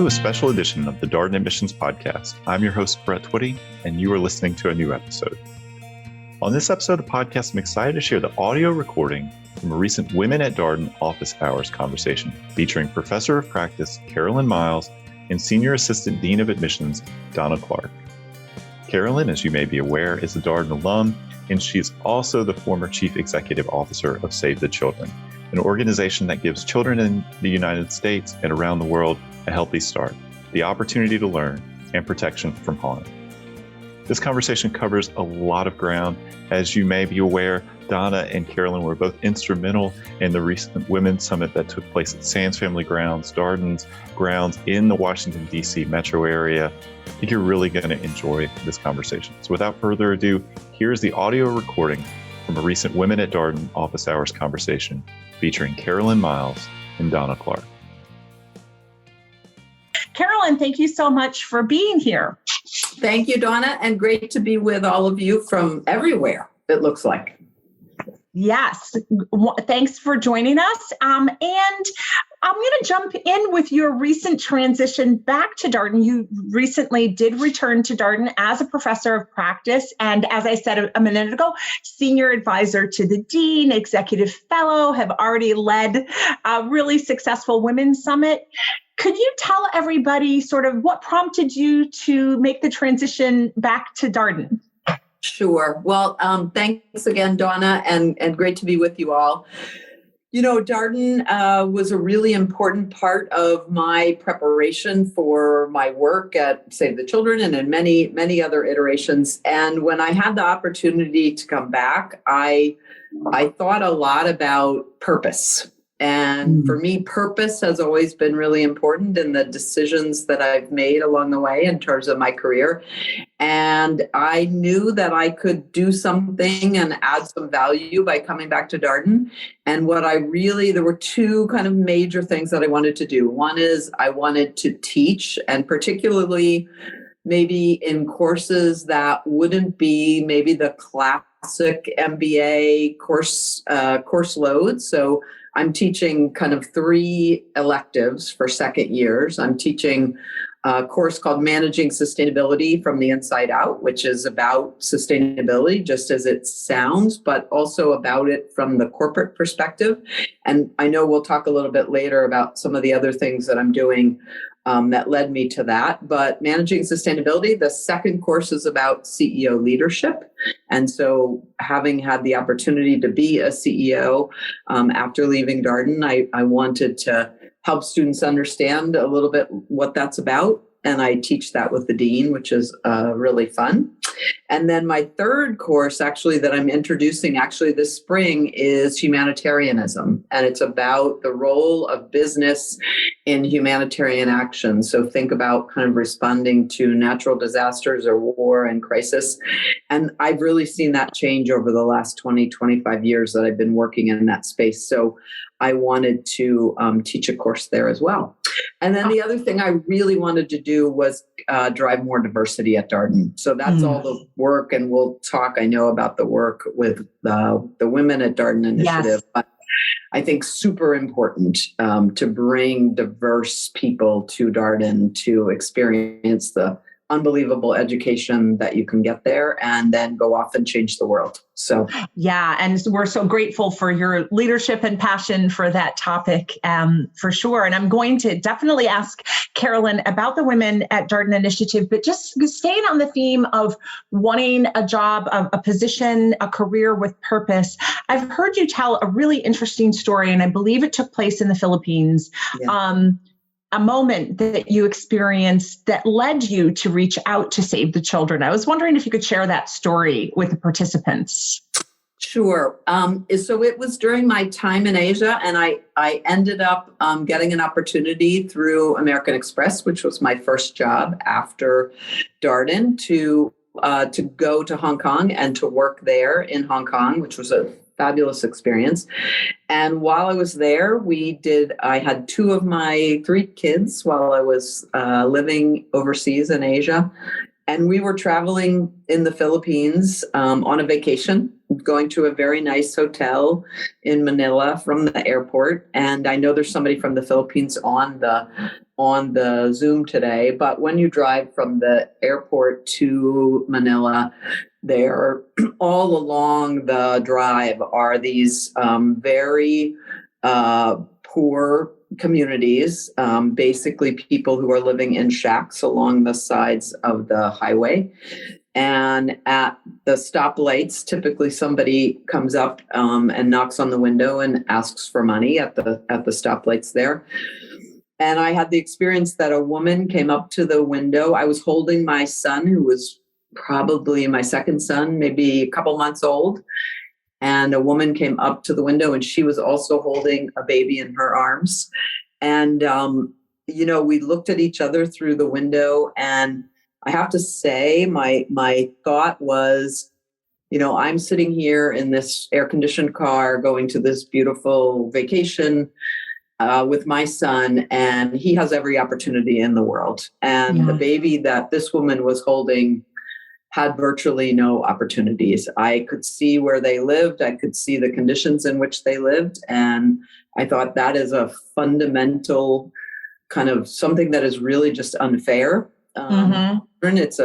to a special edition of the Darden Admissions podcast. I'm your host, Brett Twitty, and you are listening to a new episode. On this episode of the podcast, I'm excited to share the audio recording from a recent Women at Darden office hours conversation featuring Professor of Practice Carolyn Miles and Senior Assistant Dean of Admissions Donna Clark. Carolyn, as you may be aware, is a Darden alum, and she is also the former Chief Executive Officer of Save the Children, an organization that gives children in the United States and around the world a healthy start, the opportunity to learn, and protection from harm. This conversation covers a lot of ground. As you may be aware, Donna and Carolyn were both instrumental in the recent Women's Summit that took place at Sands Family Grounds, Darden's grounds in the Washington, D.C. metro area. I think you're really going to enjoy this conversation. So without further ado, here's the audio recording from a recent Women at Darden office hours conversation featuring Carolyn Miles and Donna Clark. Carolyn, thank you so much for being here. Thank you, Donna, and great to be with all of you from everywhere, it looks like. Yes, thanks for joining us. And I'm going to jump in with your recent transition back to Darden. You recently did return to Darden as a professor of practice, and as I said a minute ago, senior advisor to the dean, executive fellow, have already led a really successful Women's Summit. Could you tell everybody sort of what prompted you to make the transition back to Darden? Sure. Well, thanks again, Donna, and great to be with you all. You know, Darden was a really important part of my preparation for my work at Save the Children and in many, many other iterations. And when I had the opportunity to come back, I thought a lot about purpose. And for me, purpose has always been really important in the decisions that I've made along the way in terms of my career. And I knew that I could do something and add some value by coming back to Darden. And there were two kind of major things that I wanted to do. One is I wanted to teach, and particularly maybe in courses that wouldn't be maybe the classic MBA course load. So I'm teaching kind of 3 electives for second years. I'm teaching a course called Managing Sustainability from the Inside Out, which is about sustainability, just as it sounds, but also about it from the corporate perspective. And I know we'll talk a little bit later about some of the other things that I'm doing that led me to that. But Managing Sustainability, the second course is about CEO leadership. And so having had the opportunity to be a CEO after leaving Darden, I wanted to help students understand a little bit what that's about. And I teach that with the dean, which is really fun. And then my third course actually that I'm introducing this spring is humanitarianism. And it's about the role of business in humanitarian action. So think about kind of responding to natural disasters or war and crisis. And I've really seen that change over the last 20, 25 years that I've been working in that space. So I wanted to teach a course there as well. And then the other thing I really wanted to do was drive more diversity at Darden. So that's all the work, and we'll talk, I know, about the work with the Women at Darden initiative. Yes. But I think super important to bring diverse people to Darden to experience the unbelievable education that you can get there and then go off and change the world. So, yeah, and we're so grateful for your leadership and passion for that topic, for sure. And I'm going to definitely ask Carolyn about the Women at Darden initiative, but just staying on the theme of wanting a job, a position, a career with purpose. I've heard you tell a really interesting story, and I believe it took place in the Philippines. Yeah. A moment that you experienced that led you to reach out to Save the Children. I was wondering if you could share that story with the participants. Sure. So it was during my time in Asia, and I ended up getting an opportunity through American Express, which was my first job after Darden, to go to Hong Kong and to work there in Hong Kong, which was a fabulous experience. And while I was there, I had 2 of my 3 kids while I was living overseas in Asia. And we were traveling in the Philippines on a vacation, going to a very nice hotel in Manila from the airport. And I know there's somebody from the Philippines on the on the Zoom today, but when you drive from the airport to Manila, there all along the drive are these very poor communities, basically people who are living in shacks along the sides of the highway. And at the stoplights, typically somebody comes up and knocks on the window and asks for money at the stoplights there. And I had the experience that a woman came up to the window. I was holding my son, who was probably my second son, maybe a couple months old. And a woman came up to the window, and she was also holding a baby in her arms. And, we looked at each other through the window, and I have to say, my thought was, I'm sitting here in this air-conditioned car going to this beautiful vacation with my son, and he has every opportunity in the world. And the baby that this woman was holding had virtually no opportunities. I could see where they lived. I could see the conditions in which they lived. And I thought that is a fundamental kind of something that is really just unfair. It's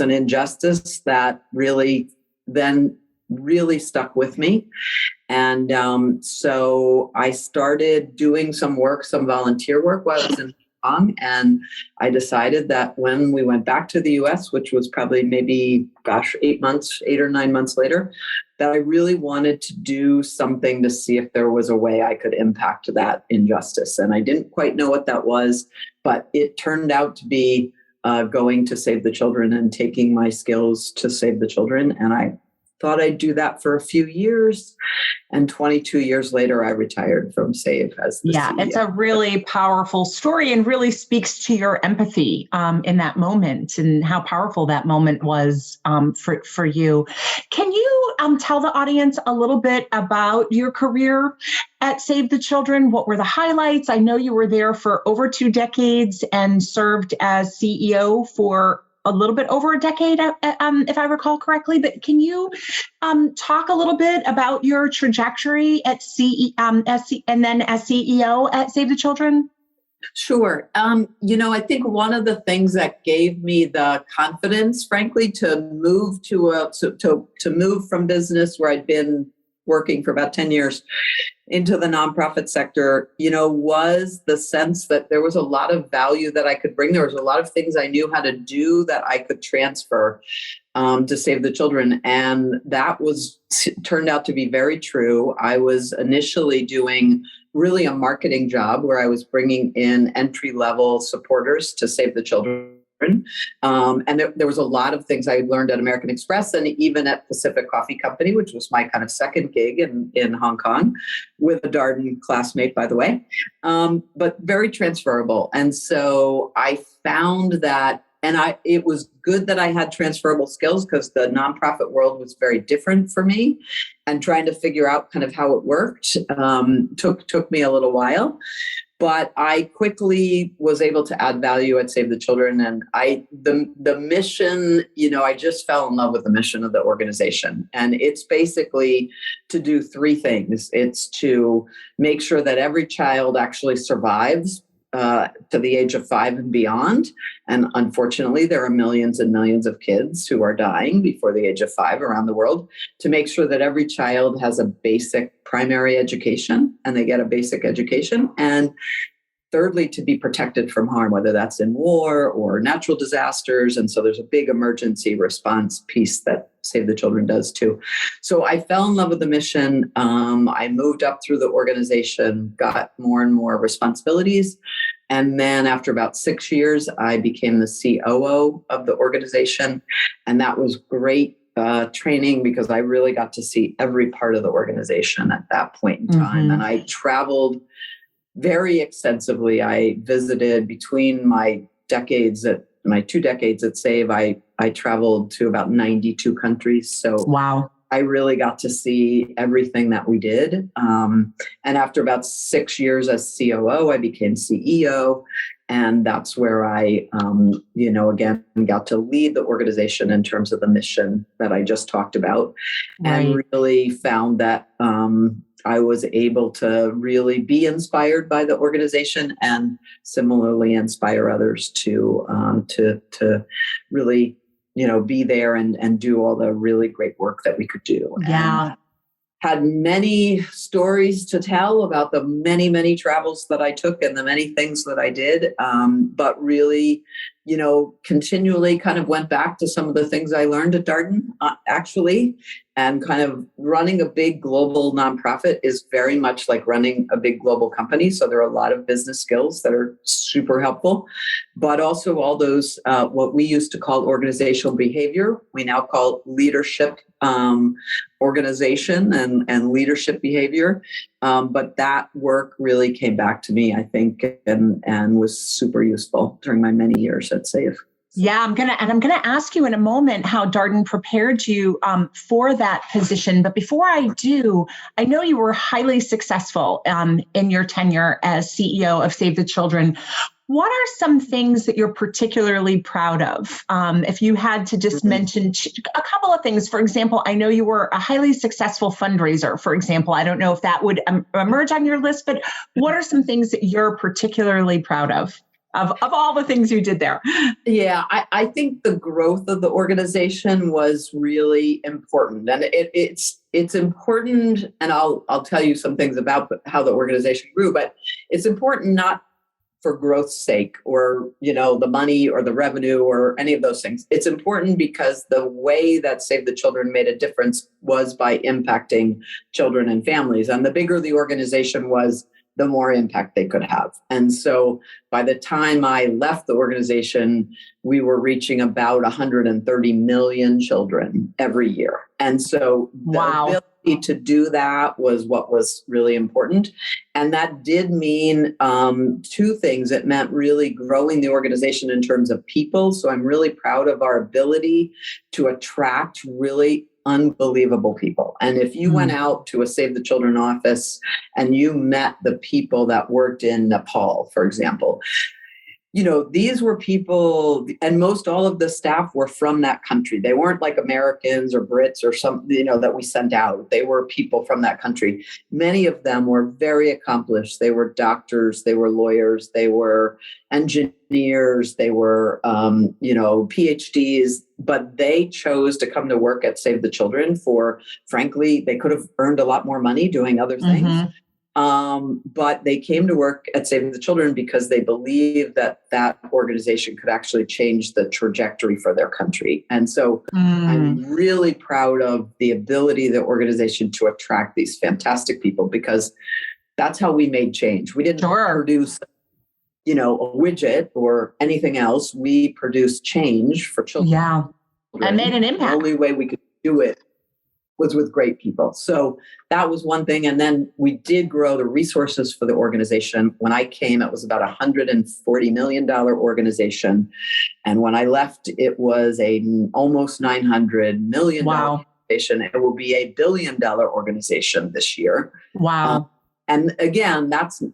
an injustice that really stuck with me. And so I started doing some volunteer work while I was in Hong Kong. And I decided that when we went back to the US, which was probably maybe, 8 or 9 months later, that I really wanted to do something to see if there was a way I could impact that injustice. And I didn't quite know what that was, but it turned out to be going to Save the Children and taking my skills to Save the Children. And I thought I'd do that for a few years. And 22 years later, I retired from Save as the CEO. It's a really powerful story and really speaks to your empathy in that moment and how powerful that moment was for you. Can you tell the audience a little bit about your career at Save the Children? What were the highlights? I know you were there for over 2 decades and served as CEO for a little bit over a decade, if I recall correctly. But can you talk a little bit about your trajectory at and then as CEO at Save the Children? Sure. I think one of the things that gave me the confidence, frankly, to move to move from business where I'd been working for about 10 years into the nonprofit sector, was the sense that there was a lot of value that I could bring. There was a lot of things I knew how to do that I could transfer to Save the Children. And that turned out to be very true. I was initially doing really a marketing job where I was bringing in entry-level supporters to Save the Children. And there was a lot of things I learned at American Express and even at Pacific Coffee Company, which was my kind of second gig in Hong Kong with a Darden classmate, by the way, but very transferable. And so I found that, and it was good that I had transferable skills because the nonprofit world was very different for me, and trying to figure out kind of how it worked took me a little while. But I quickly was able to add value at Save the Children. And the mission, I just fell in love with the mission of the organization. And it's basically to do 3 things. It's to make sure that every child actually survives to the age of 5 and beyond. And unfortunately, there are millions and millions of kids who are dying before the age of 5 around the world. To make sure that every child has a basic primary education and they get a basic education. And thirdly, to be protected from harm, whether that's in war or natural disasters. And so there's a big emergency response piece that Save the Children does too. So I fell in love with the mission. I moved up through the organization, got more and more responsibilities. And then after about 6 years, I became the COO of the organization. And that was great training because I really got to see every part of the organization at that point in time. And I traveled very extensively. I visited between my 2 decades at Save. I traveled to about 92 countries. So wow. I really got to see everything that we did. And after about 6 years as COO, I became CEO. And that's where I, again, got to lead the organization in terms of the mission that I just talked about. Right. And really found that I was able to really be inspired by the organization and similarly inspire others to really, be there and do all the really great work that we could do. Yeah. And had many stories to tell about the many, many travels that I took and the many things that I did. But really, continually kind of went back to some of the things I learned at Darden, actually. And kind of running a big global nonprofit is very much like running a big global company. So there are a lot of business skills that are super helpful, but also all those, what we used to call organizational behavior, we now call leadership organization and leadership behavior. But that work really came back to me, I think, and was super useful during my many years at SAVE. Yeah, I'm gonna ask you in a moment how Darden prepared you for that position. But before I do, I know you were highly successful in your tenure as CEO of Save the Children. What are some things that you're particularly proud of? If you had to just mention a couple of things, for example, I know you were a highly successful fundraiser, for example. I don't know if that would emerge on your list, but what are some things that you're particularly proud of all the things you did there? Yeah, I think the growth of the organization was really important. And it's important, and I'll tell you some things about how the organization grew, but it's important not for growth's sake or, the money or the revenue or any of those things. It's important because the way that Save the Children made a difference was by impacting children and families. And the bigger the organization was, the more impact they could have. And so by the time I left the organization, we were reaching about 130 million children every year. And so the ability to do that was what was really important. And that did mean two things. It meant really growing the organization in terms of people. So I'm really proud of our ability to attract really unbelievable people. And if you went out to a Save the Children office and you met the people that worked in Nepal, for example, these were people, and most all of the staff were from that country. They weren't like Americans or Brits or some, that we sent out. They were people from that country. Many of them were very accomplished. They were doctors, they were lawyers, they were engineers, they were, PhDs, but they chose to come to work at Save the Children for, frankly, they could have earned a lot more money doing other things. But they came to work at Save the Children because they believed that organization could actually change the trajectory for their country. And so I'm really proud of the ability of the organization to attract these fantastic people, because that's how we made change. We didn't produce, a widget or anything else. We produced change for children. Yeah, and made an impact. The only way we could do it was with great people. So that was one thing. And then we did grow the resources for the organization. When I came, it was about $140 million organization. And when I left, it was almost $900 million organization. It will be $1 billion organization this year. Wow. And again,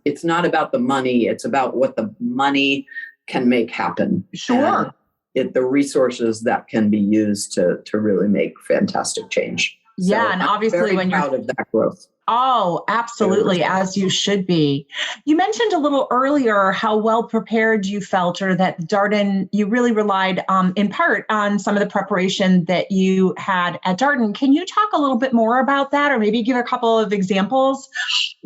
it's not about the money. It's about what the money can make happen. Sure. And the resources that can be used to really make fantastic change. Yeah, so and obviously I'm very when proud of that growth. Oh, absolutely, as you should be. You mentioned a little earlier how well prepared you felt, or that Darden, you really relied in part on some of the preparation that you had at Darden. Can you talk a little bit more about that, or maybe give a couple of examples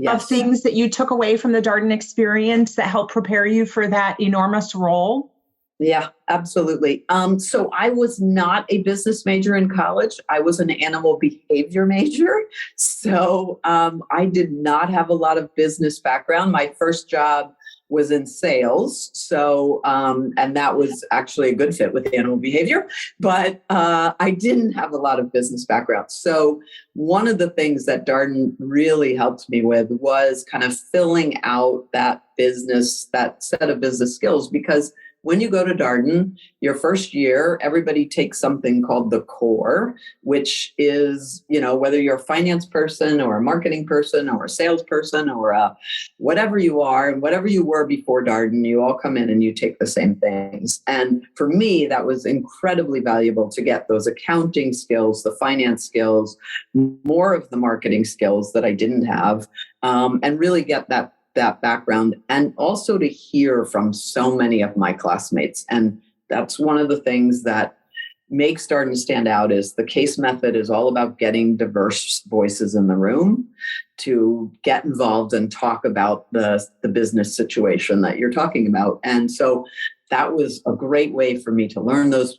of things that you took away from the Darden experience that helped prepare you for that enormous role? Yeah, absolutely. So I was not a business major in college. I was an animal behavior major. So I did not have a lot of business background. My first job was in sales. So, and that was actually a good fit with animal behavior, but I didn't have a lot of business background. So one of the things that Darden really helped me with was kind of filling out that set of business skills, because when you go to Darden, your first year, everybody takes something called the core, which is, whether you're a finance person or a marketing person or a salesperson or whatever you are and whatever you were before Darden, you all come in and you take the same things. And for me, that was incredibly valuable to get those accounting skills, the finance skills, more of the marketing skills that I didn't have, and really get that background, and also to hear from so many of my classmates. And that's one of the things that makes Darden stand out is the case method is all about getting diverse voices in the room to get involved and talk about the business situation that you're talking about. And so that was a great way for me to learn those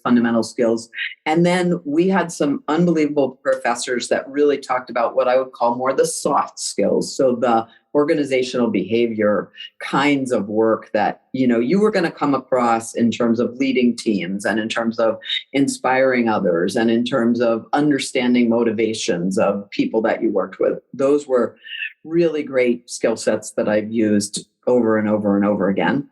fundamental skills. And then we had some unbelievable professors that really talked about what I would call more the soft skills. So the organizational behavior kinds of work that, you were going to come across in terms of leading teams and in terms of inspiring others and in terms of understanding motivations of people that you worked with. Those were really great skill sets that I've used over and over and over again.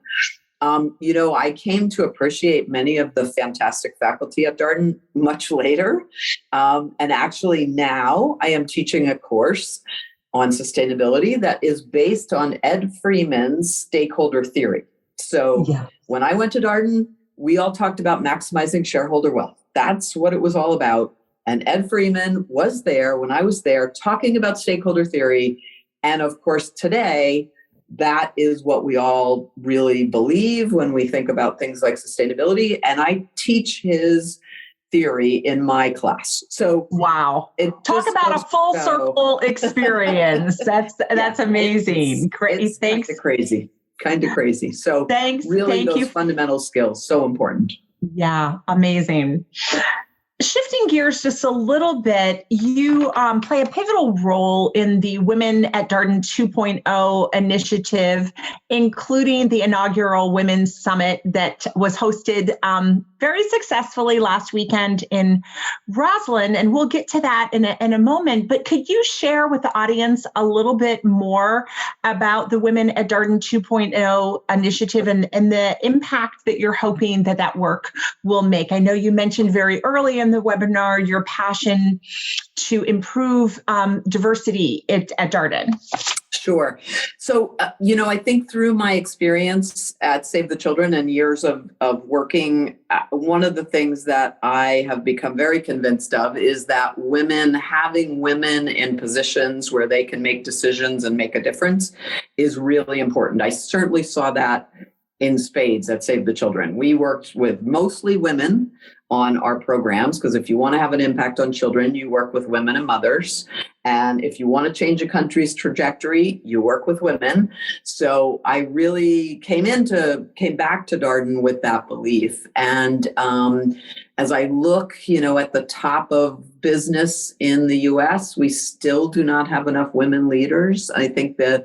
I came to appreciate many of the fantastic faculty at Darden much later. And actually now I am teaching a course on sustainability that is based on Ed Freeman's stakeholder theory. So When I went to Darden, we all talked about maximizing shareholder wealth. That's what it was all about. And Ed Freeman was there when I was there talking about stakeholder theory. And of course, today, that is what we all really believe when we think about things like sustainability. And I teach his theory in my class. So wow. Talk about a full circle experience. That's amazing. It's Thanks. Kind of crazy. So thanks. Really those fundamental skills, so important. Yeah. Amazing. Shifting gears just a little bit, you play a pivotal role in the Women at Darden 2.0 initiative, including the inaugural Women's Summit that was hosted very successfully last weekend in Roslyn. And we'll get to that in a moment. But could you share with the audience a little bit more about the Women at Darden 2.0 initiative and the impact that you're hoping that work will make? I know you mentioned very early in the webinar your passion to improve diversity at Darden. Sure. So, I think through my experience at Save the Children and years of working, one of the things that I have become very convinced of is that having women in positions where they can make decisions and make a difference is really important. I certainly saw that in spades at Save the Children. We worked with mostly women on our programs, because if you want to have an impact on children, you work with women and mothers. And if you want to change a country's trajectory, you work with women. So I really came back to Darden with that belief. And as I look, at the top of business in the US, we still do not have enough women leaders. I think the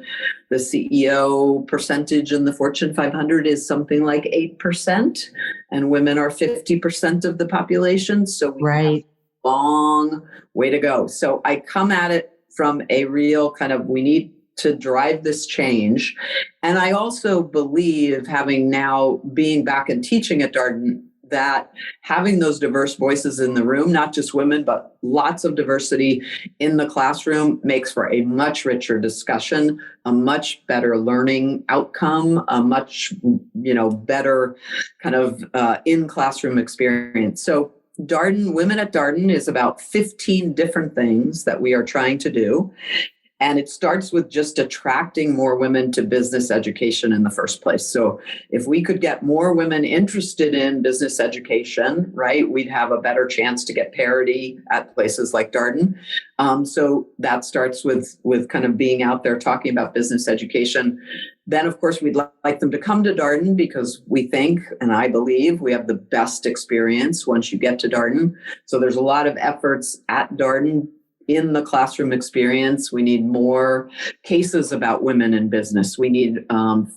CEO percentage in the Fortune 500 is something like 8%, and women are 50% of the population. So we have a long way to go. So I come at it from a real kind of, we need to drive this change. And I also believe, having now being back and teaching at Darden, that having those diverse voices in the room, not just women, but lots of diversity in the classroom, makes for a much richer discussion, a much better learning outcome, a much, better kind of in-classroom experience. So Women at Darden is about 15 different things that we are trying to do. And it starts with just attracting more women to business education in the first place. So if we could get more women interested in business education, right, we'd have a better chance to get parity at places like Darden. So that starts with kind of being out there talking about business education. Then, of course, we'd like them to come to Darden because we think, and I believe, we have the best experience once you get to Darden. So there's a lot of efforts at Darden in the classroom experience. We need more cases about women in business. We need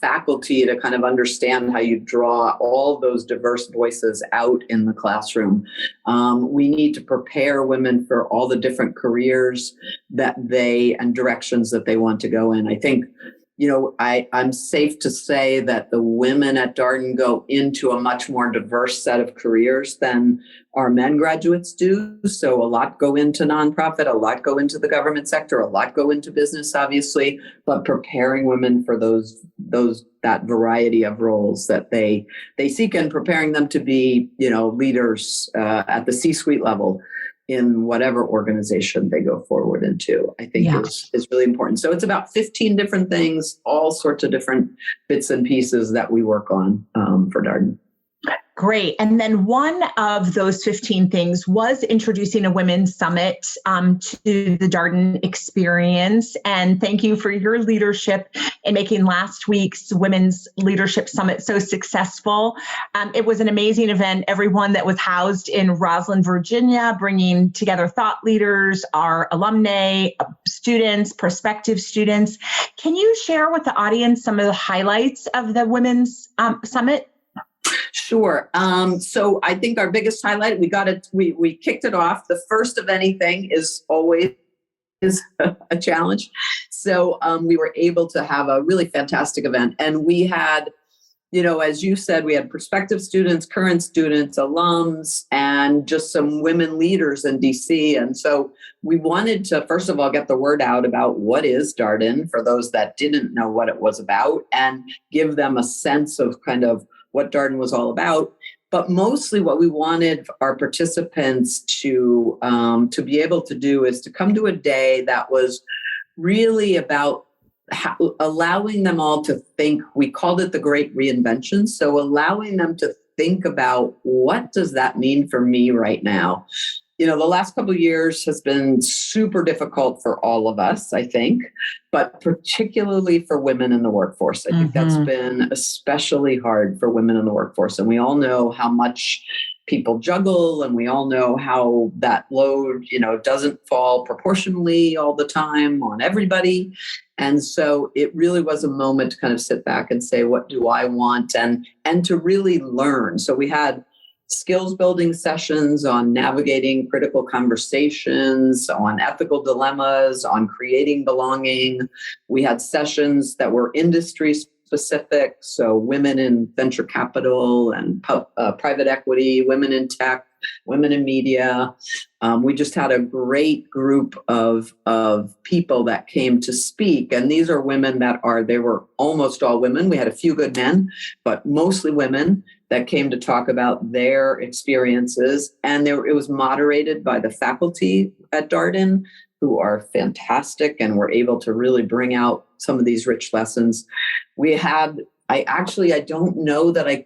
faculty to kind of understand how you draw all those diverse voices out in the classroom. We need to prepare women for all the different careers and directions that they want to go in. I think I'm safe to say that the women at Darden go into a much more diverse set of careers than our men graduates do. So a lot go into nonprofit, a lot go into the government sector, a lot go into business, obviously, but preparing women for that variety of roles that they seek, and preparing them to be, leaders at the C-suite level in whatever organization they go forward into, I think is really important. So it's about 15 different things, all sorts of different bits and pieces that we work on for Darden. Great. And then one of those 15 things was introducing a women's summit to the Darden experience. And thank you for your leadership in making last week's Women's Leadership Summit so successful. It was an amazing event. Everyone that was housed in Roslyn, Virginia, bringing together thought leaders, our alumni, students, prospective students. Can you share with the audience some of the highlights of the Women's Summit? Sure. So I think our biggest highlight, we kicked it off. The first of anything is always a challenge. So we were able to have a really fantastic event. And we had, as you said, we had prospective students, current students, alums, and just some women leaders in DC. And so we wanted to, first of all, get the word out about what is Darden for those that didn't know what it was about, and give them a sense of kind of what Darden was all about. But mostly what we wanted our participants to be able to do is to come to a day that was really about allowing them all to think. We called it the Great Reinvention. So allowing them to think about, what does that mean for me right now? The last couple of years has been super difficult for all of us, I think, but particularly for women in the workforce. I think that's been especially hard for women in the workforce. And we all know how much people juggle, and we all know how that load, doesn't fall proportionally all the time on everybody. And so it really was a moment to kind of sit back and say, what do I want? And to really learn. So we had skills building sessions on navigating critical conversations, on ethical dilemmas, on creating belonging. We had sessions that were industry specific. So women in venture capital and private equity, women in tech, women in media. We just had a great group of people that came to speak. And these are women they were almost all women. We had a few good men, but mostly women that came to talk about their experiences. And it was moderated by the faculty at Darden, who are fantastic and were able to really bring out some of these rich lessons. I don't know that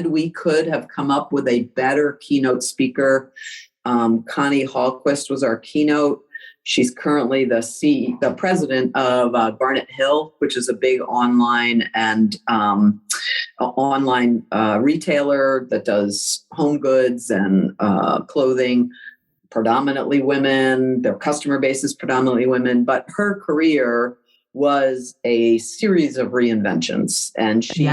we could have come up with a better keynote speaker. Connie Hallquist was our keynote. She's currently the president of Garnet Hill, which is a big online retailer that does home goods and clothing, predominantly women. Their customer base is predominantly women, but her career was a series of reinventions. And she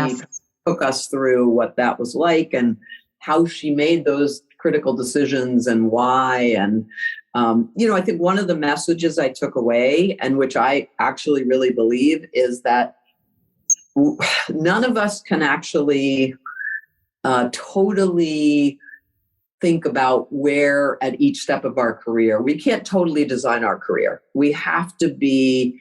took us through what that was like and how she made those critical decisions and why. And, I think one of the messages I took away, and which I actually really believe, is that none of us can actually totally think about where at each step of our career. We can't totally design our career. We have to be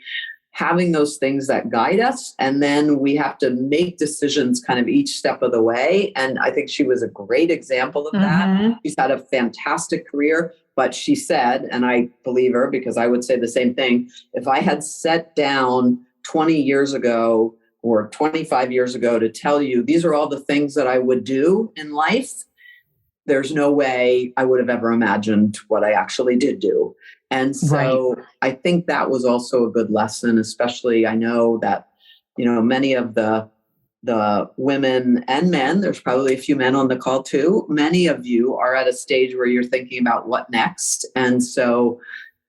having those things that guide us, and then we have to make decisions kind of each step of the way. And I think she was a great example of that. She's had a fantastic career, but she said, and I believe her because I would say the same thing, if I had sat down 20 years ago or 25 years ago to tell you these are all the things that I would do in life, there's no way I would have ever imagined what I actually did do. And so I think that was also a good lesson, especially I know that, many of the women and men, there's probably a few men on the call too. Many of you are at a stage where you're thinking about what next. And so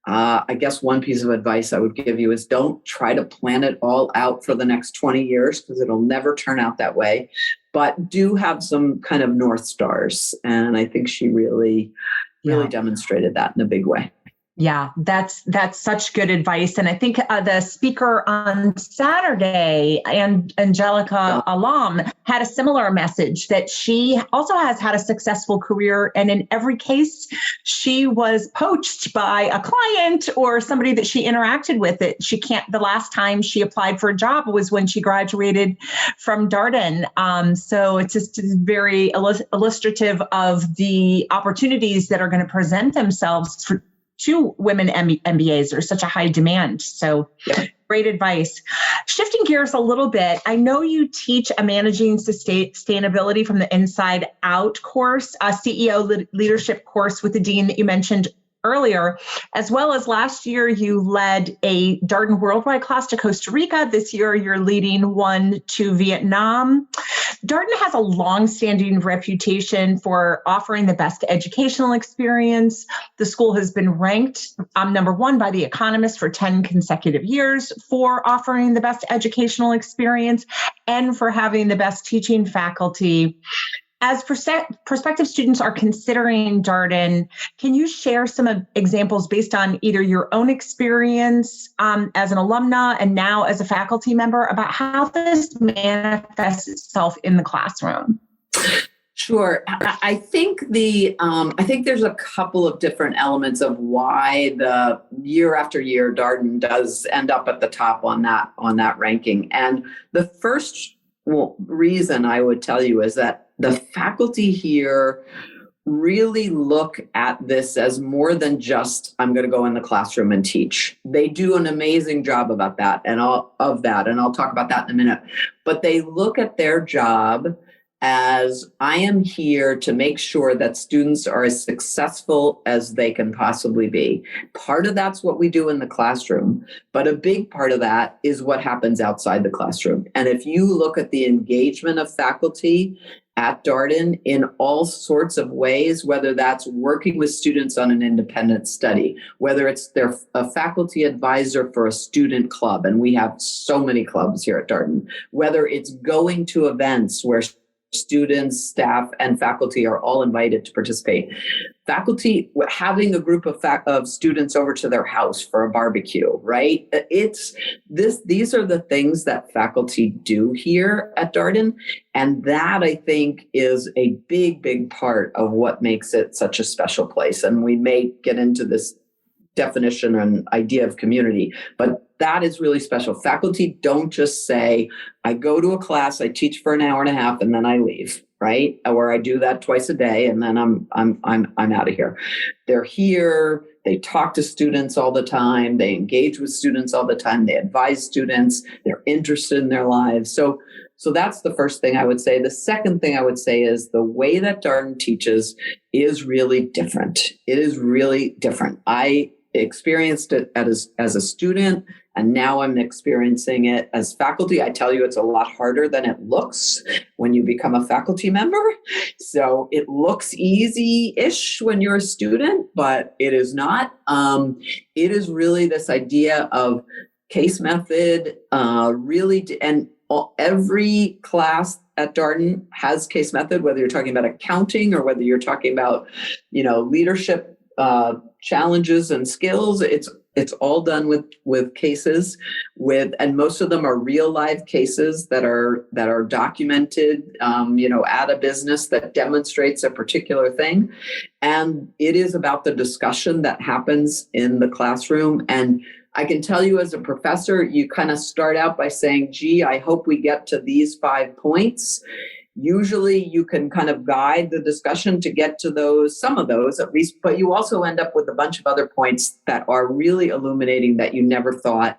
I guess one piece of advice I would give you is don't try to plan it all out for the next 20 years because it'll never turn out that way. But do have some kind of North Stars. And I think she really demonstrated that in a big way. Yeah, that's such good advice. And I think the speaker on Saturday, and Angelica Alam, had a similar message that she also has had a successful career. And in every case, she was poached by a client or somebody that she interacted with. The last time she applied for a job was when she graduated from Darden. So it's just very illustrative of the opportunities that are going to present themselves to women MBAs. There's such a high demand. So great advice. Shifting gears a little bit, I know you teach a Managing Sustainability from the Inside Out course, a CEO leadership course with the dean that you mentioned earlier, as well as last year you led a Darden worldwide class to Costa Rica. This year you're leading one to Vietnam. Darden has a long-standing reputation for offering the best educational experience. The school has been ranked number one by The Economist for 10 consecutive years for offering the best educational experience and for having the best teaching faculty. As prospective students are considering Darden, can you share some examples based on either your own experience as an alumna and now as a faculty member about how this manifests itself in the classroom? Sure. I think there's a couple of different elements of why the year after year Darden does end up at the top on that ranking. And the first reason I would tell you is that the faculty here really look at this as more than just, I'm going to go in the classroom and teach. They do an amazing job about that, and I'll talk about that in a minute. But they look at their job as, I am here to make sure that students are as successful as they can possibly be. Part of that's what we do in the classroom, but a big part of that is what happens outside the classroom. And if you look at the engagement of faculty at Darden in all sorts of ways, whether that's working with students on an independent study, whether it's they're a faculty advisor for a student club, and we have so many clubs here at Darden, whether it's going to events where students, staff, and faculty are all invited to participate. Faculty having a group of students over to their house for a barbecue, right? These are the things that faculty do here at Darden. And that, I think, is a big, big part of what makes it such a special place. And we may get into this definition and idea of community, but that is really special. Faculty don't just say, I go to a class, I teach for an hour and a half, and then I leave, right? Or I do that twice a day, and then I'm out of here. They're here. They talk to students all the time. They engage with students all the time. They advise students. They're interested in their lives. So that's the first thing I would say. The second thing I would say is the way that Darden teaches is really different. It is really different. I experienced it as a student, and now I'm experiencing it as faculty. I tell you, it's a lot harder than it looks when you become a faculty member. So it looks easy-ish when you're a student, but it is not. It is really this idea of case method, every class at Darden has case method, whether you're talking about accounting or whether you're talking about, leadership challenges and skills. It's all done with cases, and most of them are real live cases that are documented, at a business that demonstrates a particular thing. And it is about the discussion that happens in the classroom. And I can tell you as a professor, you kind of start out by saying, gee, I hope we get to these 5 points. Usually you can kind of guide the discussion to get to some of those at least, but you also end up with a bunch of other points that are really illuminating that you never thought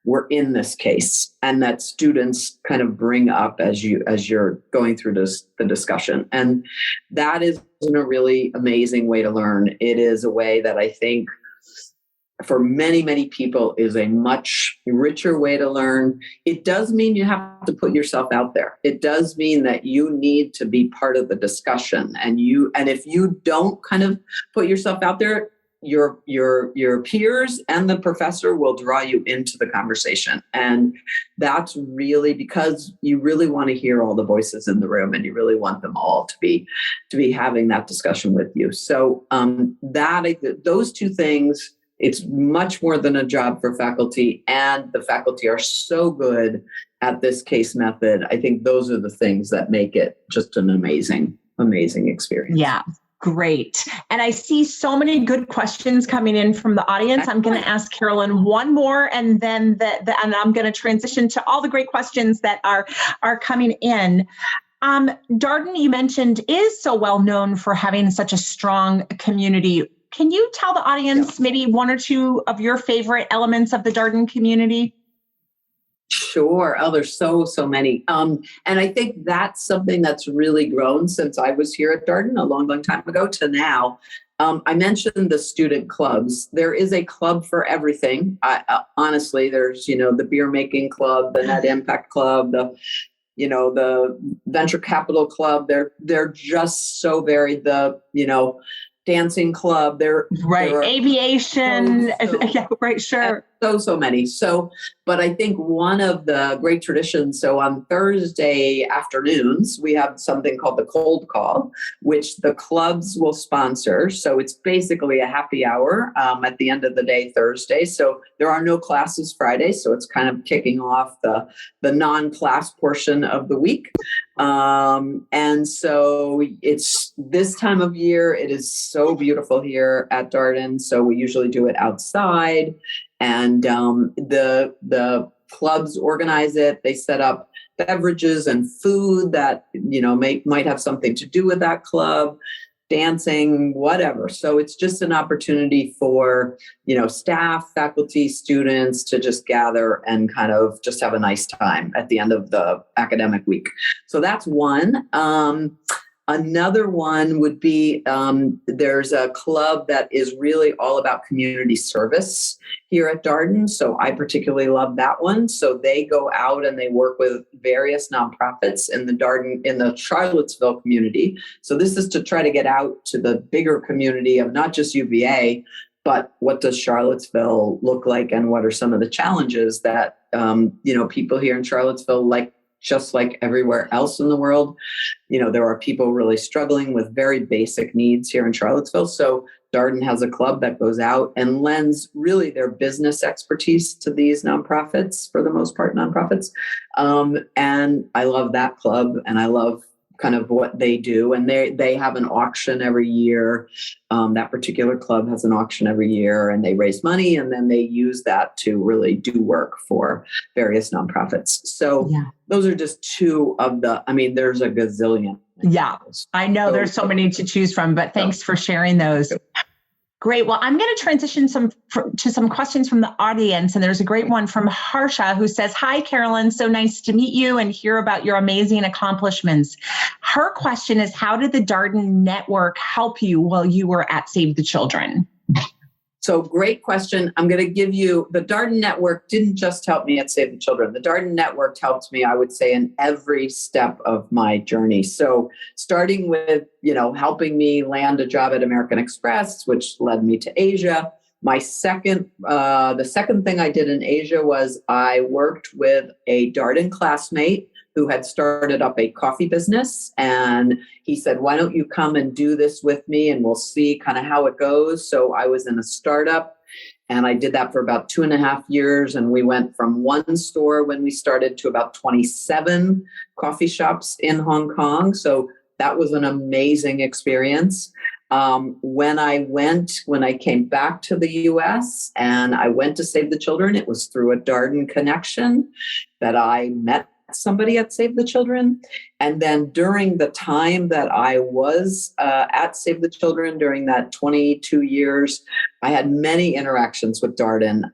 were in this case, and that students kind of bring up as you're going through the discussion. And that is a really amazing way to learn. It is a way that I think for many, many people is a much richer way to learn. It does mean you have to put yourself out there. It does mean that you need to be part of the discussion. And if you don't kind of put yourself out there, your peers and the professor will draw you into the conversation. And that's really because you really want to hear all the voices in the room, and you really want them all to be having that discussion with you. So those two things it's much more than a job for faculty, and the faculty are so good at this case method. I think those are the things that make it just an amazing, amazing experience. Yeah. Great. And I see so many good questions coming in from the audience. I'm going to ask Carolyn one more, and then and I'm going to transition to all the great questions that are coming in. Darden, you mentioned, is so well known for having such a strong community. Can you tell the audience maybe one or two of your favorite elements of the Darden community? Sure. Oh, there's so many. And I think that's something that's really grown since I was here at Darden a long, long time ago to now. I mentioned the student clubs. There is a club for everything. Honestly, there's, the beer making club, the net impact club, the venture capital club. They're just so varied. The, dancing club. There Aviation. Yeah, right. Sure. So many. But I think one of the great traditions, so on Thursday afternoons, we have something called the cold call, which the clubs will sponsor. So it's basically a happy hour at the end of the day, Thursday. So there are no classes Friday. So it's kind of kicking off the non-class portion of the week. And so it's this time of year. It is so beautiful here at Darden. So we usually do it outside. And the clubs organize it. They set up beverages and food that, might have something to do with that club, dancing, whatever. So it's just an opportunity for, staff, faculty, students to just gather and kind of just have a nice time at the end of the academic week. So that's one. Another one would be there's a club that is really all about community service here at Darden. So I particularly love that one. So they go out and they work with various nonprofits in the Charlottesville community. So this is to try to get out to the bigger community of not just UVA, but what does Charlottesville look like, and what are some of the challenges that people here in Charlottesville, just like everywhere else in the world, there are people really struggling with very basic needs here in Charlottesville. So Darden has a club that goes out and lends really their business expertise to these nonprofits, for the most part, nonprofits. And I love that club, and I love kind of what they do. And they have an auction every year. That particular club has an auction every year, and they raise money, and then they use that to really do work for various nonprofits. So those are just two of there's a gazillion. Yeah, I know there's so many to choose from, but thanks for sharing those. Great. Well, I'm going to transition to some questions from the audience. And there's a great one from Harsha, who says, "Hi, Carolyn. So nice to meet you and hear about your amazing accomplishments." Her question is, how did the Darden Network help you while you were at Save the Children? So great question. I'm going to give you, the Darden Network didn't just help me at Save the Children. The Darden Network helped me, I would say, in every step of my journey. So starting with, helping me land a job at American Express, which led me to Asia. The second thing I did in Asia was I worked with a Darden classmate who had started up a coffee business. And he said, "Why don't you come and do this with me, and we'll see kind of how it goes." So I was in a startup, and I did that for about 2.5 years. And we went from one store when we started to about 27 coffee shops in Hong Kong. So that was an amazing experience. When I came back to the US and I went to Save the Children, it was through a Darden connection that I met somebody at Save the Children. And then during the time that I was at Save the Children, during that 22 years, I had many interactions with Darden.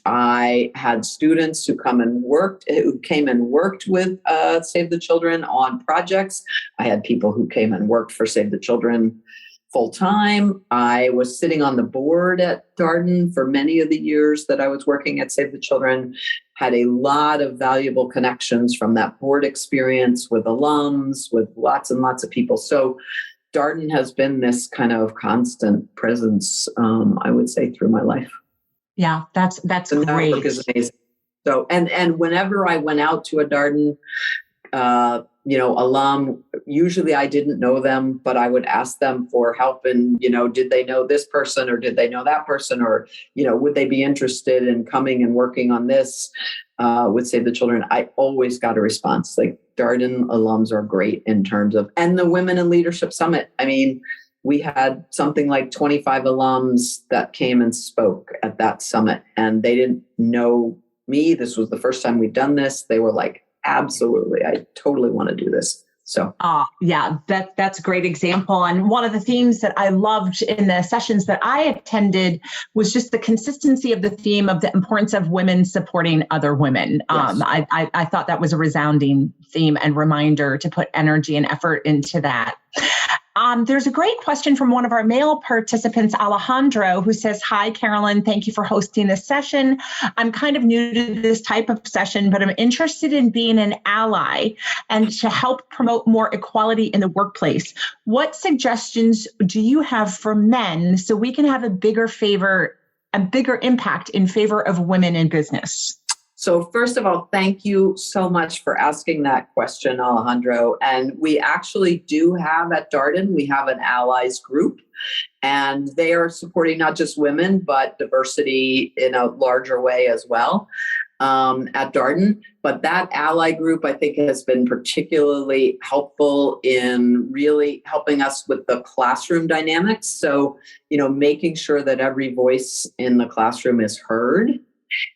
I had students who came and worked with Save the Children on projects. I had people who came and worked for Save the Children full time. I was sitting on the board at Darden for many of the years that I was working at Save the Children, had a lot of valuable connections from that board experience with alums, with lots and lots of people. So Darden has been this kind of constant presence, I would say, through my life. Yeah, that's the network is amazing. So, and whenever I went out to a Darden alum, usually I didn't know them, but I would ask them for help and, did they know this person or did they know that person or, would they be interested in coming and working on this with Save the Children? I always got a response. Like Darden alums are great in terms of, and the Women in Leadership Summit. I mean, we had something like 25 alums that came and spoke at that summit and they didn't know me. This was the first time we'd done this. They were like, absolutely, I totally want to do this. So, yeah, that's a great example. And one of the themes that I loved in the sessions that I attended was just the consistency of the theme of the importance of women supporting other women. Yes. I thought that was a resounding theme and reminder to put energy and effort into that. There's a great question from one of our male participants, Alejandro, who says, "Hi, Carolyn. Thank you for hosting this session. I'm kind of new to this type of session, but I'm interested in being an ally and to help promote more equality in the workplace. What suggestions do you have for men so we can have a bigger impact in favor of women in business?" So first of all, thank you so much for asking that question, Alejandro. And we actually do have at Darden, we have an allies group, and they are supporting not just women, but diversity in a larger way as well at Darden. But that ally group, I think, has been particularly helpful in really helping us with the classroom dynamics. So, making sure that every voice in the classroom is heard.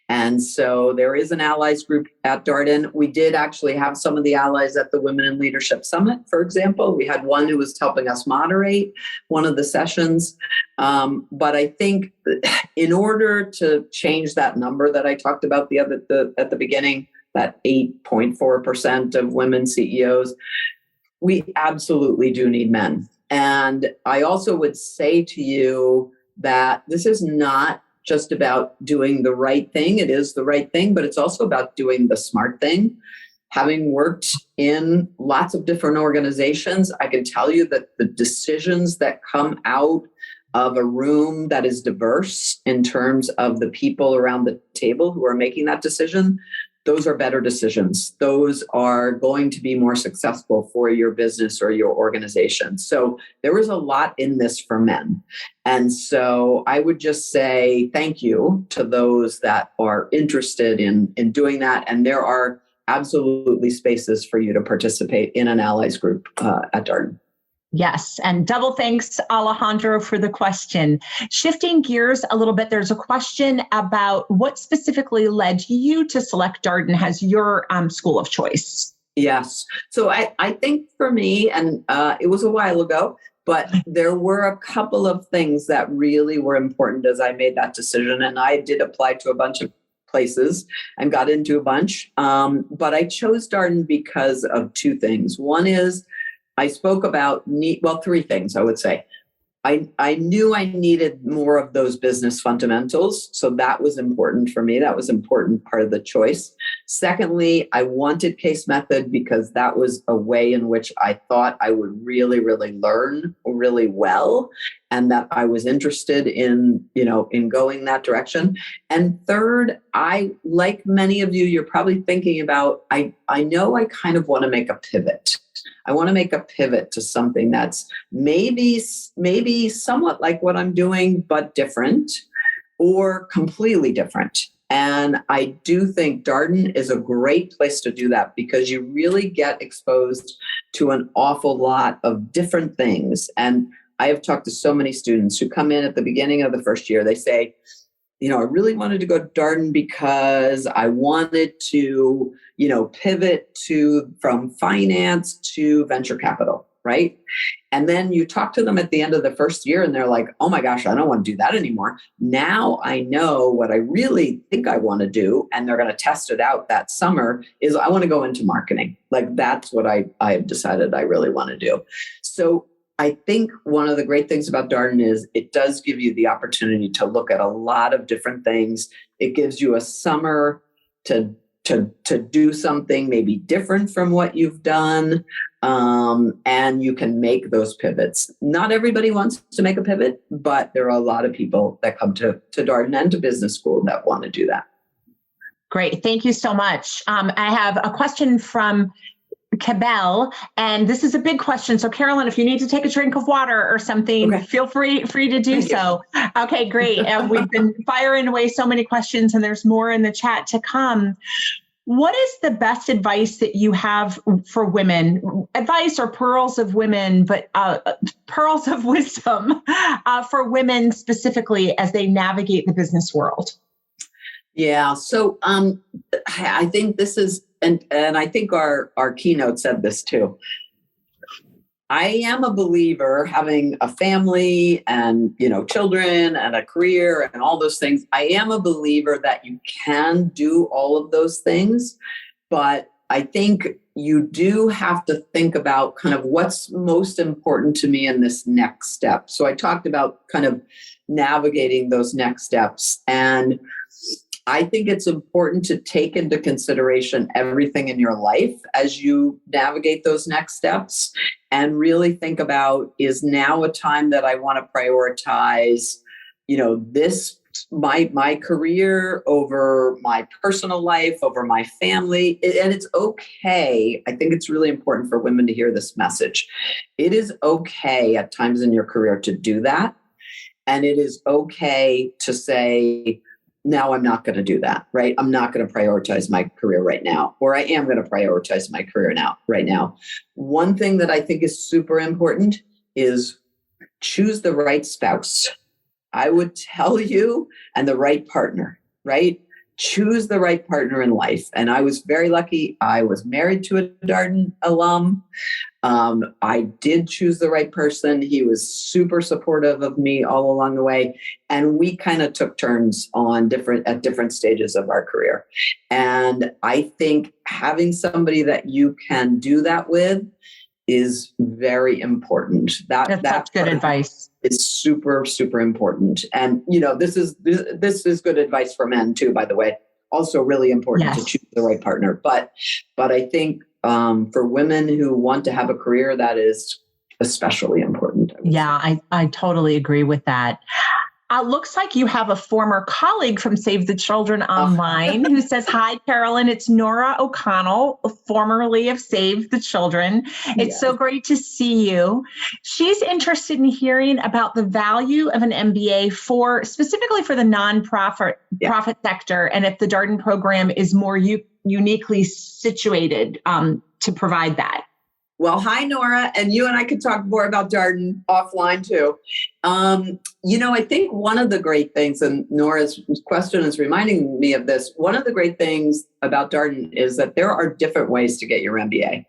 And so there is an allies group at Darden. We did actually have some of the allies at the Women in Leadership Summit, for example. We had one who was helping us moderate one of the sessions. But I think in order to change that number that I talked about at the beginning, that 8.4% of women CEOs, we absolutely do need men. And I also would say to you that this is not just about doing the right thing. It is the right thing, but it's also about doing the smart thing. Having worked in lots of different organizations, I can tell you that the decisions that come out of a room that is diverse in terms of the people around the table who are making that decision, those are better decisions. Those are going to be more successful for your business or your organization. So there is a lot in this for men. And so I would just say thank you to those that are interested in doing that. And there are absolutely spaces for you to participate in an allies group at Darden. Yes. And double thanks, Alejandro, for the question. Shifting gears a little bit, there's a question about what specifically led you to select Darden as your school of choice. Yes. So I think for me, and it was a while ago, but there were a couple of things that really were important as I made that decision. And I did apply to a bunch of places and got into a bunch. But I chose Darden because of two things. One is I spoke about three things, I would say. I knew I needed more of those business fundamentals. So that was important for me. That was an important part of the choice. Secondly, I wanted case method because that was a way in which I thought I would really, really learn really well. And that I was interested in going that direction. And third, like many of you, you're probably thinking about, I know I kind of want to make a pivot. I want to make a pivot to something that's maybe somewhat like what I'm doing, but different or completely different. And I do think Darden is a great place to do that because you really get exposed to an awful lot of different things. And I have talked to so many students who come in at the beginning of the first year. They say, I really wanted to go to Darden because I wanted to, pivot from finance to venture capital, right? And then you talk to them at the end of the first year and they're like, oh my gosh, I don't want to do that anymore. Now I know what I really think I want to do. And they're going to test it out that summer is I want to go into marketing. Like that's what I have decided I really want to do. So I think one of the great things about Darden is it does give you the opportunity to look at a lot of different things. It gives you a summer to do something maybe different from what you've done. And you can make those pivots. Not everybody wants to make a pivot, but there are a lot of people that come to Darden and to business school that want to do that. Great. Thank you so much. I have a question from Cabell, and this is a big question. So Carolyn, if you need to take a drink of water or something, feel free to do so. Okay, great. We've been firing away so many questions, and there's more in the chat to come. What is the best advice that you have for women? Advice or pearls of women, but pearls of wisdom for women specifically as they navigate the business world? Yeah. So I think this is, and I think our keynote said this too. I am a believer, having a family and, children and a career and all those things. I am a believer that you can do all of those things, but I think you do have to think about kind of what's most important to me in this next step. So I talked about kind of navigating those next steps, and I think it's important to take into consideration everything in your life as you navigate those next steps and really think about, is now a time that I want to prioritize, this, my career over my personal life, over my family. And it's okay. I think it's really important for women to hear this message. It is okay at times in your career to do that. And it is okay to say, now I'm not going to do that, right? I'm not going to prioritize my career right now, or I am going to prioritize my career right now. One thing that I think is super important is choose the right spouse. I would tell you, and the right partner, right? Choose the right partner in life. And I was very lucky. I was married to a Darden alum. I did choose the right person. He was super supportive of me all along the way. And we kind of took turns at different stages of our career. And I think having somebody that you can do that with is very important. That's good advice. It's super, super important. And, this is good advice for men too, by the way. Also really important to choose the right partner. But I think for women who want to have a career, that is especially important. I totally agree with that. Looks like you have a former colleague from Save the Children online who says, "Hi, Carolyn, it's Nora O'Connell, formerly of Save the Children. It's so great to see you." She's interested in hearing about the value of an MBA specifically for the nonprofit profit sector, and if the Darden program is more uniquely situated to provide that. Well, hi, Nora, and you and I could talk more about Darden offline too. I think one of the great things, and Nora's question is reminding me of this, one of the great things about Darden is that there are different ways to get your MBA.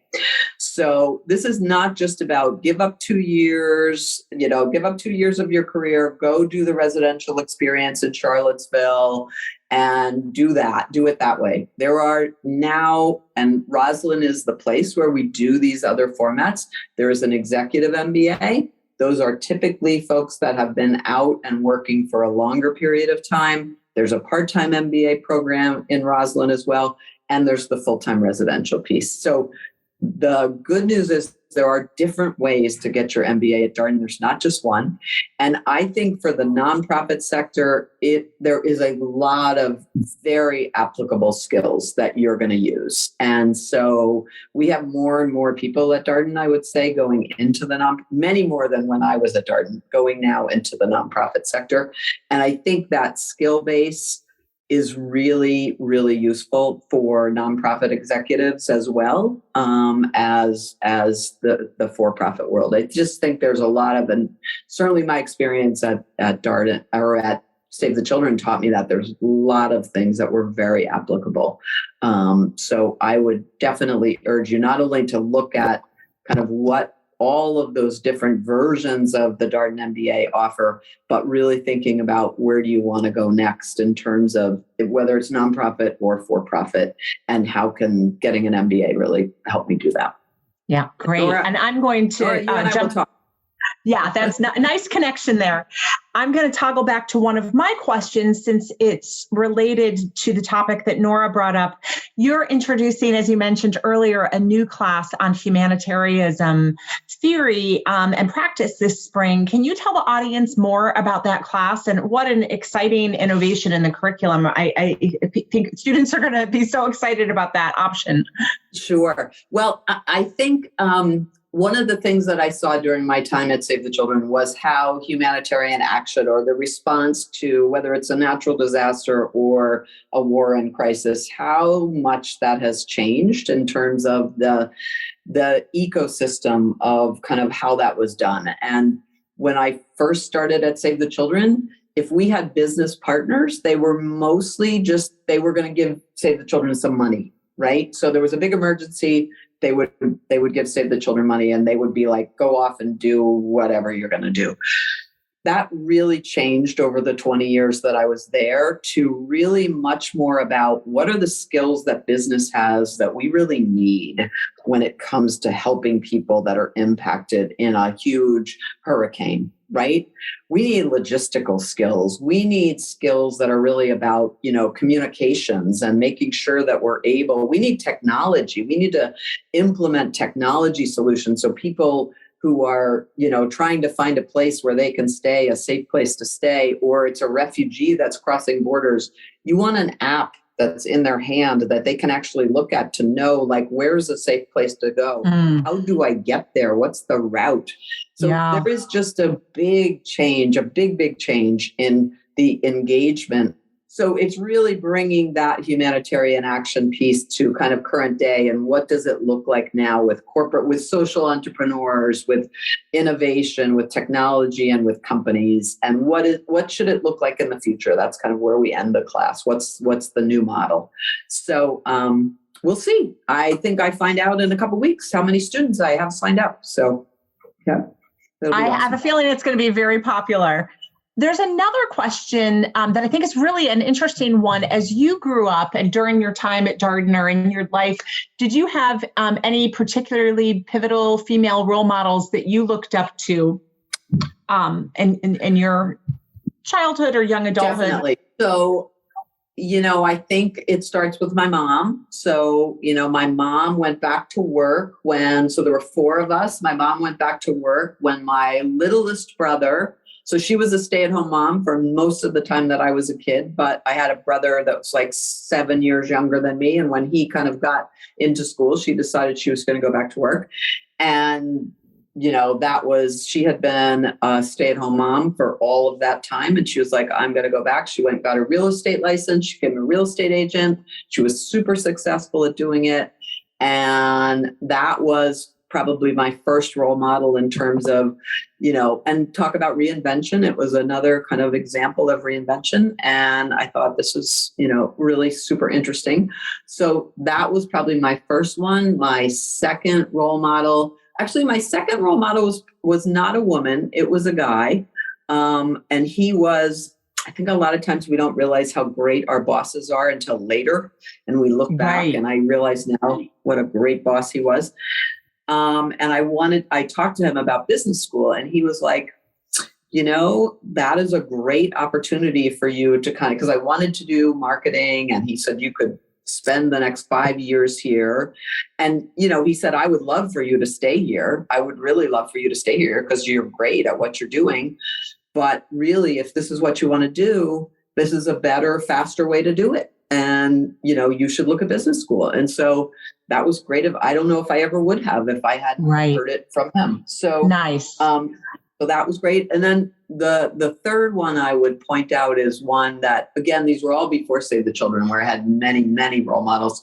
So this is not just about give up 2 years, give up 2 years of your career, go do the residential experience in Charlottesville and do it that way. There are now, and Roslyn is the place where we do these other formats. There is an executive MBA. Those are typically folks that have been out and working for a longer period of time. There's a part-time MBA program in Roslyn as well. And there's the full-time residential piece. So the good news is there are different ways to get your MBA at Darden. There's not just one. And I think for the nonprofit sector, there is a lot of very applicable skills that you're going to use. And so we have more and more people at Darden, I would say, going into many more than when I was at Darden, going now into the nonprofit sector. And I think that skill base is really, really useful for nonprofit executives as well as the for-profit world. I just think there's a lot of, and certainly my experience at Darden or at Save the Children taught me that there's a lot of things that were very applicable. So I would definitely urge you not only to look at kind of what all of those different versions of the Darden MBA offer, but really thinking about where do you want to go next in terms of whether it's nonprofit or for-profit, and how can getting an MBA really help me do that. Yeah, great. Nora, and I'm going to Nora, jump. Yeah, that's a nice connection there. I'm going to toggle back to one of my questions since it's related to the topic that Nora brought up. You're introducing, as you mentioned earlier, a new class on humanitarianism theory and practice this spring. Can you tell the audience more about that class and what an exciting innovation in the curriculum? I think students are going to be so excited about that option. Sure. Well, I think one of the things that I saw during my time at Save the Children was how humanitarian action, or the response to whether it's a natural disaster or a war and crisis, how much that has changed in terms of the ecosystem of kind of how that was done. And when I first started at Save the Children, if we had business partners, they were mostly just, they were going to give Save the Children some money, right? So there was a big emergency. They would give Save the Children money, and they would be like, go off and do whatever you're going to do. That really changed over the 20 years that I was there to really much more about what are the skills that business has that we really need when it comes to helping people that are impacted in a huge hurricane, right? We need logistical skills. We need skills that are really about, communications and making sure that we need technology. We need to implement technology solutions so people who are, trying to find a place where they can stay, a safe place to stay, or it's a refugee that's crossing borders. You want an app that's in their hand that they can actually look at to know, like, where's a safe place to go? How do I get there? What's the route? So there is just a big change, a big change in the engagement. So it's really bringing that humanitarian action piece to kind of current day. And what does it look like now with corporate, with social entrepreneurs, with innovation, with technology, and with companies? And what should it look like in the future? That's kind of where we end the class. What's the new model? So we'll see. I think I find out in a couple of weeks how many students I have signed up. So yeah, I have a feeling it's going to be very popular. There's another question that I think is really an interesting one. As you grew up and during your time at Darden or in your life, did you have any particularly pivotal female role models that you looked up to in your childhood or young adulthood? Definitely. So, I think it starts with my mom. So, my mom went back to work so there were four of us. My mom went back to work when my littlest brother, so she was a stay-at-home mom for most of the time that I was a kid, but I had a brother that was like 7 years younger than me. And when he kind of got into school, she decided she was going to go back to work. And, she had been a stay-at-home mom for all of that time. And she was like, I'm going to go back. She went and got a real estate license. She became a real estate agent. She was super successful at doing it. And that was probably my first role model in terms of, and talk about reinvention. It was another kind of example of reinvention. And I thought this was, really super interesting. So that was probably my first one. My second role model was not a woman. It was a guy. And he was, I think a lot of times we don't realize how great our bosses are until later. And we look back and I realize now what a great boss he was. And I talked to him about business school, and he was like, that is a great opportunity for you to because I wanted to do marketing, and he said, you could spend the next 5 years here. And, he said, I would love for you to stay here. I would really love for you to stay here because you're great at what you're doing. But really, if this is what you want to do, this is a better, faster way to do it. And, you should look at business school. And so that was great. I don't know if I ever would have if I hadn't heard it from him. So nice. So that was great. And then the third one I would point out is one that, again, these were all before Save the Children, where I had many, many role models.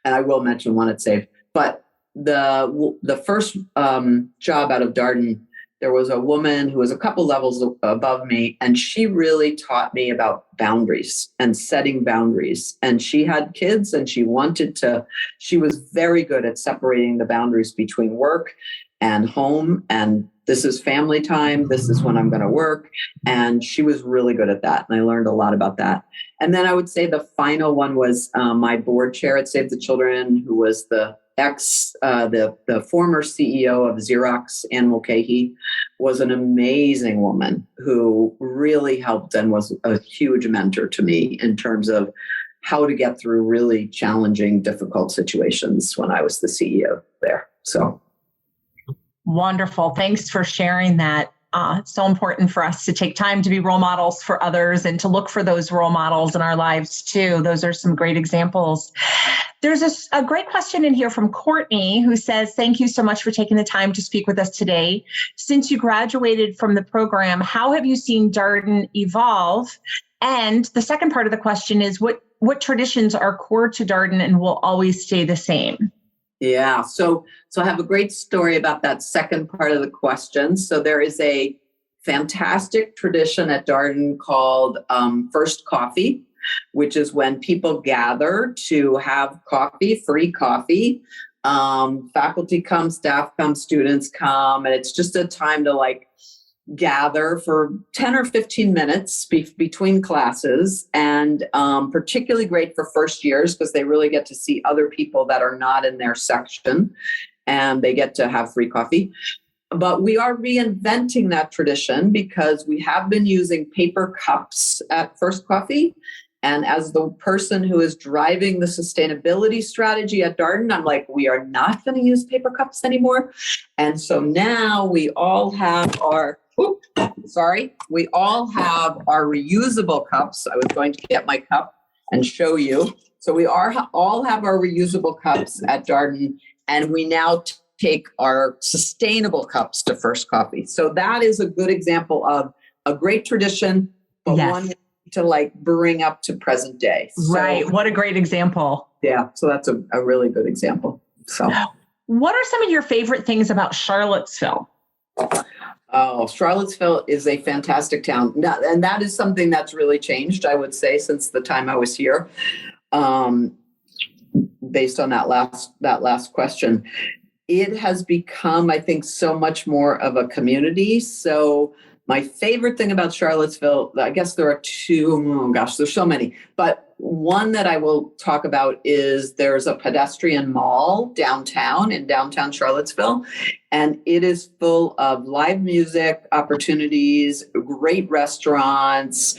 And I will mention one at Save. But the first job out of Darden, there was a woman who was a couple levels above me, and she really taught me about boundaries and setting boundaries. And she had kids, and she was very good at separating the boundaries between work and home. And this is family time. This is when I'm going to work. And she was really good at that. And I learned a lot about that. And then I would say the final one was my board chair at Save the Children, who was the the former CEO of Xerox, Ann Mulcahy, was an amazing woman who really helped and was a huge mentor to me in terms of how to get through really challenging, difficult situations when I was the CEO there. So wonderful. Thanks for sharing that. It's so important for us to take time to be role models for others and to look for those role models in our lives too. Those are some great examples. There's a great question in here from Courtney who says, thank you so much for taking the time to speak with us today. Since you graduated from the program, how have you seen Darden evolve? And the second part of the question is, what traditions are core to Darden and will always stay the same? Yeah, so I have a great story about that second part of the question. So there is a fantastic tradition at Darden called First Coffee, which is when people gather to have coffee, free coffee. Faculty come, staff come, students come, and it's just a time to gather for 10 or 15 minutes between classes, and particularly great for first years because they really get to see other people that are not in their section and they get to have free coffee. But we are reinventing that tradition because we have been using paper cups at First Coffee. And as the person who is driving the sustainability strategy at Darden, I'm like, we are not going to use paper cups anymore. And so now we all have our reusable cups. I was going to get my cup and show you. So we all have our reusable cups at Darden, and we now take our sustainable cups to First Coffee. So that is a good example of a great tradition, but one to bring up to present day. Right. What a great example. Yeah. So that's a really good example. So what are some of your favorite things about Charlottesville? Oh, Charlottesville is a fantastic town. And that is something that's really changed, I would say, since the time I was here, based on that last question. It has become, I think, so much more of a community. So my favorite thing about Charlottesville, I guess there are two, there's so many, but one that I will talk about is there's a pedestrian mall in downtown Charlottesville, and it is full of live music opportunities, great restaurants,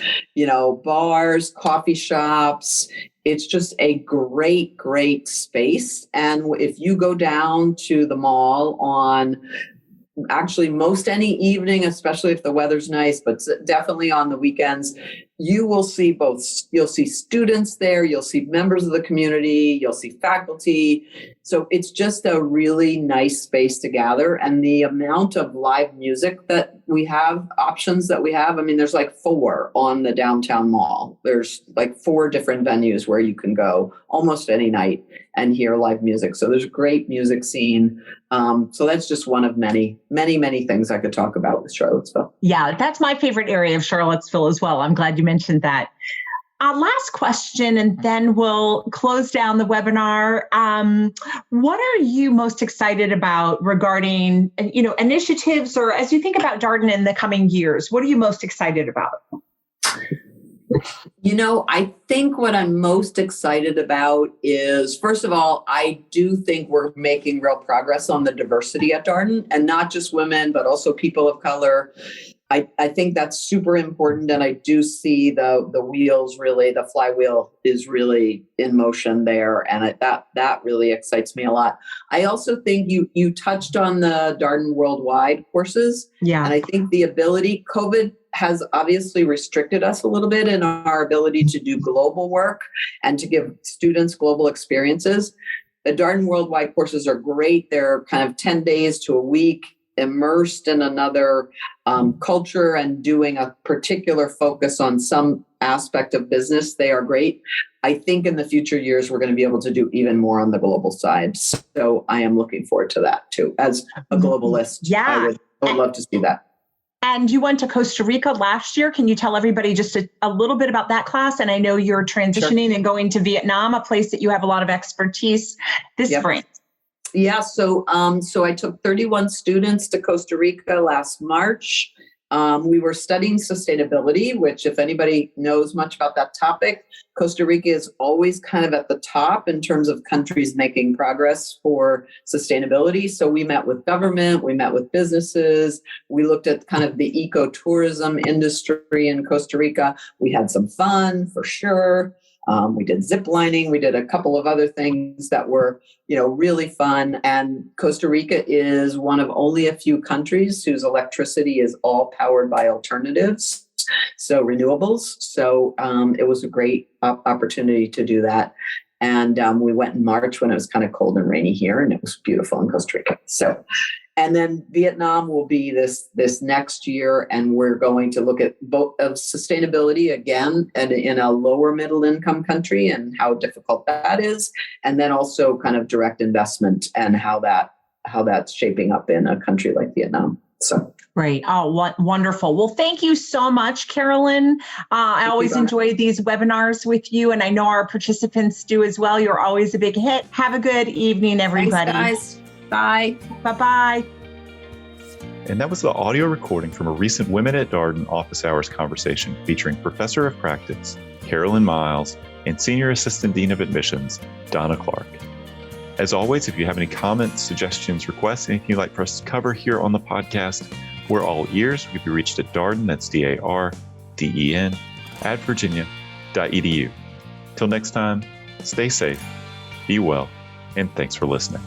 bars, coffee shops. It's just a great, great space. And if you go down to the mall on actually most any evening, especially if the weather's nice, but definitely on the weekends, you will see you'll see students there, you'll see members of the community, you'll see faculty. So it's just a really nice space to gather. And the amount of live music that we have, options that we have, there's 4 on the downtown mall. There's 4 different venues where you can go almost any night and hear live music. So there's a great music scene. So that's just one of many, many, many things I could talk about with Charlottesville. Yeah, that's my favorite area of Charlottesville as well. I'm glad you mentioned that. Last question, and then we'll close down the webinar. What are you most excited about regarding, initiatives, or as you think about Darden in the coming years? What are you most excited about? I think what I'm most excited about is, first of all, I do think we're making real progress on the diversity at Darden, and not just women, but also people of color. I think that's super important. And I do see the wheels really, the flywheel is really in motion there. And that really excites me a lot. I also think you touched on the Darden Worldwide courses. Yeah. And I think the ability, COVID has obviously restricted us a little bit in our ability to do global work and to give students global experiences. The Darden Worldwide courses are great. They're kind of 10 days to a week, immersed in another culture and doing a particular focus on some aspect of business. They are great. I think in the future years, we're going to be able to do even more on the global side. So I am looking forward to that too. As a globalist, yeah. I would love to see that. And you went to Costa Rica last year. Can you tell everybody just a little bit about that class? And I know you're transitioning and going to Vietnam, a place that you have a lot of expertise this spring. Yeah, so I took 31 students to Costa Rica last March, We were studying sustainability, which if anybody knows much about that topic, Costa Rica is always kind of at the top in terms of countries making progress for sustainability. So we met with government, we met with businesses, we looked at kind of the ecotourism industry in Costa Rica. We had some fun for sure. We did zip lining. We did a couple of other things that were, really fun. And Costa Rica is one of only a few countries whose electricity is all powered by alternatives, so renewables. So it was a great opportunity to do that. And we went in March when it was kind of cold and rainy here, and it was beautiful in Costa Rica. And then Vietnam will be this next year, and we're going to look at both of sustainability again and in a lower middle income country and how difficult that is, and then also kind of direct investment and how that's shaping up in a country like Vietnam. So. Great. Oh, wonderful. Well, thank you so much, Carolyn. I always enjoy these webinars with you, and I know our participants do as well. You're always a big hit. Have a good evening, everybody. Thanks, guys. Bye. Bye-bye. And that was the audio recording from a recent Women at Darden office hours conversation featuring Professor of Practice, Carolyn Miles, and Senior Assistant Dean of Admissions, Donna Clark. As always, if you have any comments, suggestions, requests, anything you'd like for us to cover here on the podcast, we're all ears. We can be reached at Darden, that's DARDEN, @virginia.edu. Till next time, stay safe, be well, and thanks for listening.